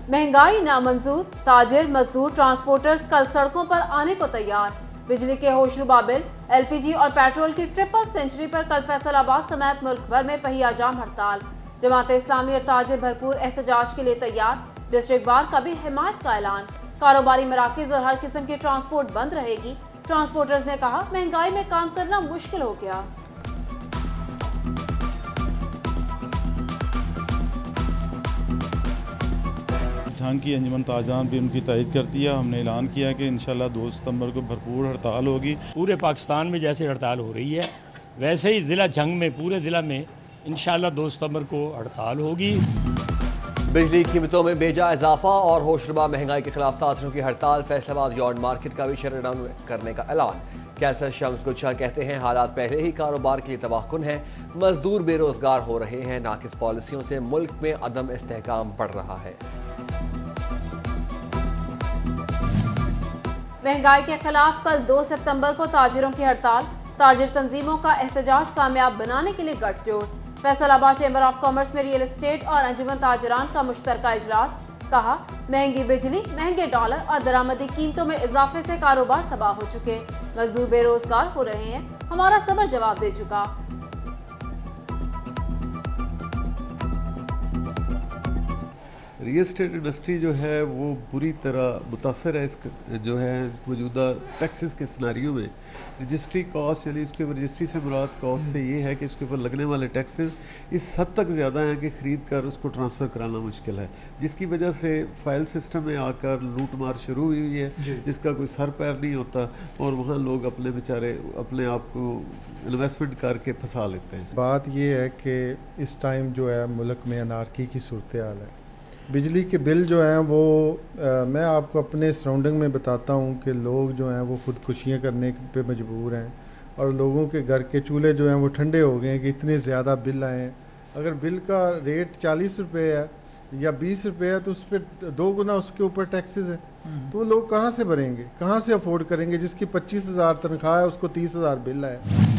महंगाई नामंजूर, ताजिर, मजदूर, ट्रांसपोर्टर्स कल सड़कों पर आने को तैयार। बिजली के होशरुबा बिल, एलपीजी और पेट्रोल की ट्रिपल सेंचुरी पर कल फैसलाबाद समेत मुल्क भर में पहिया जाम हड़ताल। जमात इस्लामी और ताजिर भरपूर एहतजाज के लिए तैयार। डिस्ट्रिक्ट बार का भी हिमायत का ऐलान। कारोबारी मराकज और हर किस्म की ट्रांसपोर्ट बंद रहेगी। ट्रांसपोर्टर्स ने कहा, महंगाई में काम करना मुश्किल हो गया। झंग की अंजुमन ताजरान भी उनकी तायद करती है। हमने ऐलान किया कि इंशाल्लाह 2 सितंबर को भरपूर हड़ताल होगी। पूरे पाकिस्तान में जैसे हड़ताल हो रही है वैसे ही ज़िला झंग में पूरे ज़िला में इंशाल्लाह 2 सितंबर को हड़ताल होगी। बिजली कीमतों में बेजा इजाफा और होशरुबा महंगाई के खिलाफ ताजरों की हड़ताल। फैसलाबाद यार्ड मार्केट का भी शटडाउन करने का ऐलान। कैसर शम्स गुच्छा कहते हैं, हालात पहले ही कारोबार के लिए तबाहकुन है। मजदूर बेरोजगार हो रहे हैं। नाकिस पॉलिसियों से मुल्क में अदम इस्तेहकाम बढ़ रहा है। महंगाई के खिलाफ कल 2 सितंबर को ताजिरों की हड़ताल। ताजिर तंजीमों का एहतजाज कामयाब बनाने के लिए गठजोड़। फैसलाबाद चैम्बर ऑफ कॉमर्स में रियल एस्टेट और अंजुमन ताजरान का मुश्तरका इजलास। कहा, महंगी बिजली, महंगे डॉलर और दरामदी कीमतों में इजाफे से कारोबार तबाह हो चुके। मजदूर बेरोजगार हो रहे हैं। हमारा सब्र जवाब दे चुका। रियल एस्टेट इंडस्ट्री जो है वो बुरी तरह मुतासर है। इस जो है मौजूदा टैक्सेस के सिनारियों में रजिस्ट्री कॉस्ट, यानी इसके ऊपर रजिस्ट्री से मुराद कॉस्ट से ये है कि इसके ऊपर लगने वाले टैक्सेस इस हद तक ज़्यादा हैं कि ख़रीद कर उसको ट्रांसफ़र कराना मुश्किल है, जिसकी वजह से फाइल सिस्टम में आकर लूट मार शुरू हुई है, जिसका कोई सर पैर नहीं होता और वहाँ लोग अपने बेचारे अपने आप को इन्वेस्टमेंट करके फंसा लेते हैं। बात ये है कि इस टाइम जो है मुल्क में अनारकी की सूरत हाल है। बिजली के बिल जो हैं वो मैं आपको अपने सराउंडिंग में बताता हूँ कि लोग जो हैं वो खुदकुशियाँ करने पे मजबूर हैं और लोगों के घर के चूल्हे जो हैं वो ठंडे हो गए हैं कि इतने ज़्यादा बिल आए हैं। अगर बिल का रेट 40 रुपये है या 20 रुपये है तो उस पर 2 गुना उसके ऊपर टैक्सेस है, तो लोग कहाँ से भरेंगे, कहाँ से अफोर्ड करेंगे? जिसकी 25,000 तनख्वाह है उसको 30,000 बिल है।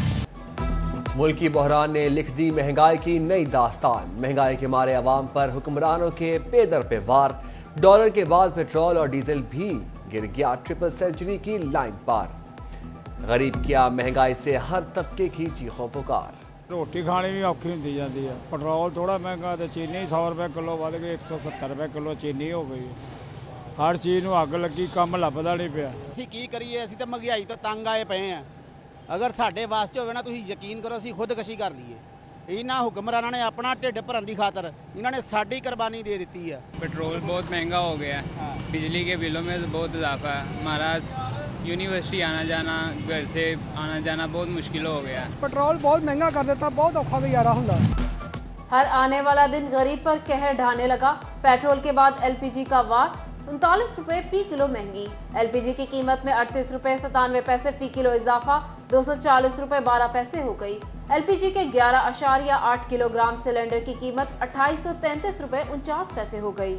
मुल्की बहरान ने लिख दी महंगाई की नई दास्तान। महंगाई के मारे अवाम पर हुक्मरानों के पेदर पे वार। डॉलर के बाद पेट्रोल और डीजल भी गिर गया ट्रिपल सेंचुरी की लाइन पार। गरीब क्या महंगाई से हर तबके की चीखों पुकार। रोटी खानी भी औखी होती जाती है। पेट्रोल थोड़ा महंगा तो चीनी 100 रुपए किलो बढ़ गई, 170 रुपए किलो चीनी हो गई। हर चीज़ ਨੂੰ ਅੱਗ ਲੱਗੀ, ਕੰਮ ਲੱਭਦਾ ਨਹੀਂ ਪਿਆ। ਅਸੀਂ ਕੀ ਕਰੀਏ, ਅਸੀਂ ਤਾਂ ਮਹਿੰਗਾਈ ਤੋਂ ਤੰਗ ਆਏ ਪਏ ਆ। ਅਗਰ ਸਾਡੇ ਵਾਸਤੇ ਹੋਵੇ ਨਾ, ਤੁਸੀਂ ਯਕੀਨ ਕਰੋ ਅਸੀਂ ਖੁਦਕਸ਼ੀ ਕਰ ਲਈਏ। ਇਹਨਾਂ ਹੁਕਮਰਾਨਾਂ ਨੇ ਆਪਣਾ ਢਿੱਡ ਭਰਨ ਦੀ ਖਾਤਰ ਇਹਨਾਂ ਨੇ ਸਾਡੀ ਕੁਰਬਾਨੀ दे दी है। पेट्रोल बहुत महंगा हो गया है। बिजली के बिलों में बहुत इजाफा है। महाराज यूनिवर्सिटी आना जाना, घर से आना जाना बहुत मुश्किल हो गया है। पेट्रोल बहुत महंगा कर देता, बहुत औखा गुजारा होता। हर आने वाला दिन गरीब पर कहर ढाने लगा। पेट्रोल के बाद एलपीजी का वार। 39 रुपए फी किलो महंगी। एलपीजी की कीमत में 38 रुपए 97 पैसे फी किलो इजाफा। 240 रुपए 12 पैसे हो गई। एलपीजी के 11.8 किलोग्राम सिलेंडर की कीमत 2833 रुपए 49 पैसे हो गई।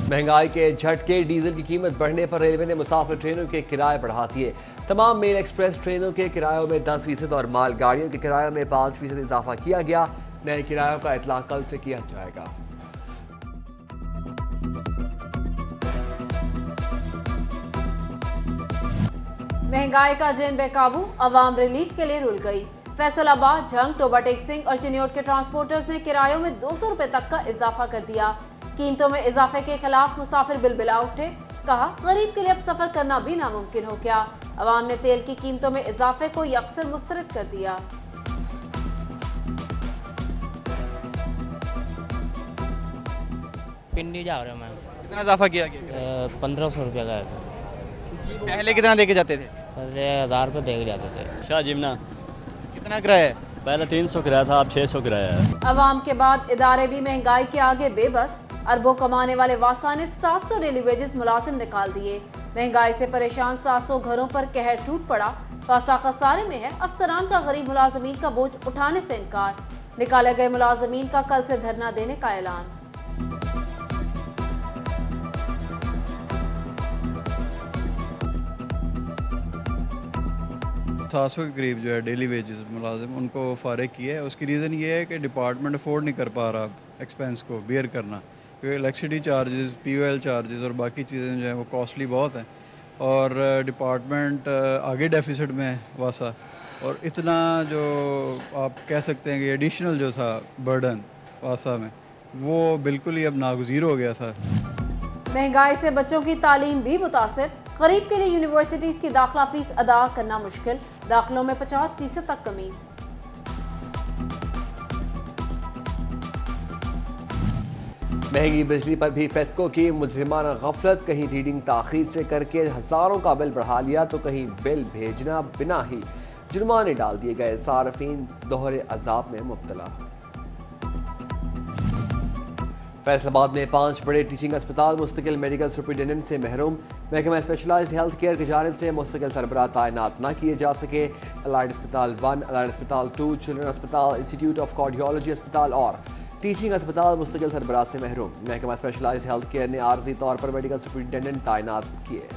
महंगाई के झटके, डीजल की कीमत बढ़ने पर रेलवे ने मुसाफिर ट्रेनों के किराए बढ़ा दिए। तमाम मेल एक्सप्रेस ट्रेनों के किरायों में 10% और माल गाड़ियों के किरायों में 5% इजाफा किया गया। नए किरायों का इतलाक कल से किया जाएगा। महंगाई का जेन बेकाबू, अवाम रिलीफ के लिए रुल गई। फैसलाबाद, झंग, टोबा टेक्सिंग और चिन्योट के ट्रांसपोर्टर्स ने किरायों में 200 रुपए तक का इजाफा कर दिया। कीमतों में इजाफे के खिलाफ मुसाफिर बिलबिला उठे। कहा, गरीब के लिए अब सफर करना भी नामुमकिन हो गया। अवाम ने तेल की कीमतों में इजाफे को यकसर मुस्तरद कर दिया। पिंडी जा रहे हैं। कितना इजाफा किया गया? 1500 रुपये का। पहले कितना देके जाते थे? पहले 1000 रुपये देके जाते थे। शाह जिमना कितना किराया है? पहले 300 किराया था, अब 600 किराया है। अवाम के बाद इदारे भी महंगाई के आगे बेबस। अरबों कमाने वाले वासा ने 700 डेली वेजेस मुलाजिम निकाल दिए। महंगाई से परेशान 700 घरों पर कहर टूट पड़ा। वासा खसारे में है। अफसरान का गरीब मुलाजमीन का बोझ उठाने से इनकार। निकाले गए मुलाजमीन का कल से धरना देने का ऐलान। 700 के करीब जो है डेली वेजेस मुलाजिम उनको फारिग किया है। उसकी रीज़न ये है कि डिपार्टमेंट अफोर्ड नहीं कर पा रहा एक्सपेंस को बियर करना, क्योंकि इलेक्ट्रिसिटी चार्जेस, POL चार्जेस और बाकी चीज़ें जो हैं वो कॉस्टली बहुत हैं और डिपार्टमेंट आगे डेफिसिट में है वासा। और इतना जो आप कह सकते हैं कि एडिशनल जो था बर्डन वासा में वो बिल्कुल ही अब नागुज़ीर हो गया था। महंगाई से बच्चों की तालीम भी मुतासिर, गरीब के लिए यूनिवर्सिटीज की दाखिला फीस अदा करना मुश्किल, दाखिलों में 50% तक कमी। महंगी बिजली पर भी फेस्को की मुजरिमाना गफलत, कहीं रीडिंग ताखीर से करके हजारों का बिल बढ़ा लिया तो कहीं बिल भेजना बिना ही जुर्माने डाल दिए गए, सार्फिन दोहरे अजाब में मुब्तला। फैसलाबाद में 5 बड़े टीचिंग अस्पताल मुस्तकिल मेडिकल सुपरिटेंडेंट से महरूम, महकमा स्पेशलाइज्ड हेल्थ केयर की जानिब से मुस्तकिल सरबराह तैनात न किए जा सके। अलाइड अस्पताल 1, अलाइड अस्पताल 2, चिल्ड्रन अस्पताल, इंस्टीट्यूट ऑफ कार्डियोलॉजी अस्पताल और टीचिंग अस्पताल मुस्तकिल सरबराह से महरूम। महकमा स्पेशलाइज्ड हेल्थ केयर ने आर्जी तौर पर मेडिकल सुपरिटेंडेंट तैनात किए।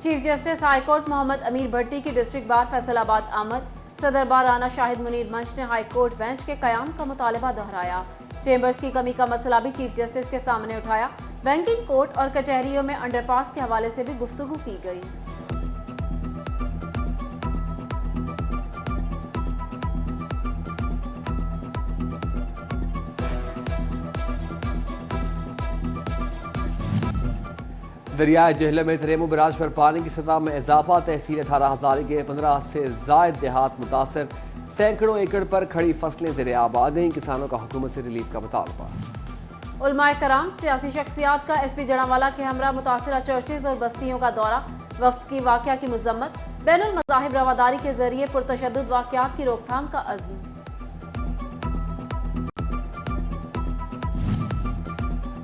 चीफ जस्टिस हाईकोर्ट मोहम्मद अमीर भट्टी की डिस्ट्रिक्ट बार फैसलाबाद आमद, सदर बार राना शाहिद मुनीर मंच ने हाईकोर्ट बेंच के कयाम का मुतालबा दोहराया। चेंबर्स की कमी का मसला भी चीफ जस्टिस के सामने उठाया। बैंकिंग कोर्ट और कचहरियों में अंडरपास के हवाले से भी गुफ्तगू की गई। दरियाए जहलम में तरेमू बराज पर पानी की सतह में इजाफा, तहसील 18,000 के 15 से जायद देहात मुतासर, सैकड़ों एकड़ पर खड़ी फसलें ज़ेर आब आ गईं, किसानों का हुकूमत से रिलीफ का मुतालबा। उलमाए कराम, सियासी शख्सियात का SP जड़ावाला के हमरा मुतासरा चर्चेज और बस्तियों का दौरा, वक्त की वाक़या की मजम्मत, बैनुल मज़ाहिब रवादारी के जरिए पुरतशद्दुद वाक़यात की रोकथाम का अज़्म।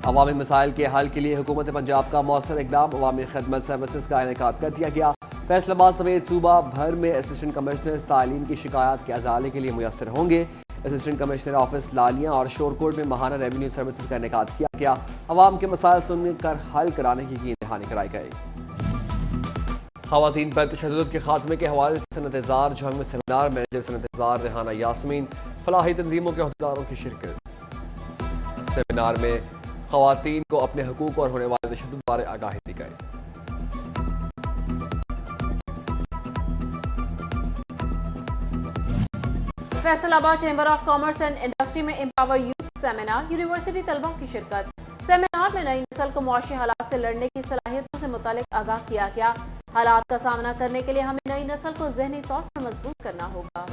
अवामी मसाइल के हल के लिए हुकूमत पंजाब का मौसर इकदाम, अवामी खदमत सर्विसेज का इनेकाद कर दिया गया। फैसलाबाद समेत सूबा भर में असिस्टेंट कमिश्नर तालीम की शिकायत के अजाले के लिए मुयस्सर होंगे। असिस्टेंट कमिश्नर ऑफिस लालियां और शोरकोट में माहाना रेवेन्यू सर्विसेज का इनेकाद किया गया। अवाम के मसाइल सुनकर हल कराने की यकीन दहानी कराई गई। खवातीन पर तशद्दुद के खात्मे के हवाले से सनत-ए-ज़ार झंग में सेमिनार, मैनेजर सनत-ए-ज़ार रेहाना यास्मीन, फलाही तंजीमों के अहदेदारों की शिरकत। सेमिनार में खवातीन को अपने हकूक और होने वाले तशद्दुद बारे आगाही दी गई। Faisalabad chamber of commerce and industry में एम्पावर यूथ सेमिनार, यूनिवर्सिटी तलबों की शिरकत। सेमिनार में नई नस्ल को मुआशी हालात से लड़ने की सलाहियतों से मुतालिक आगाह किया गया। हालात का सामना करने के लिए हमें नई नस्ल को ज़हनी तौर पर मजबूत करना होगा।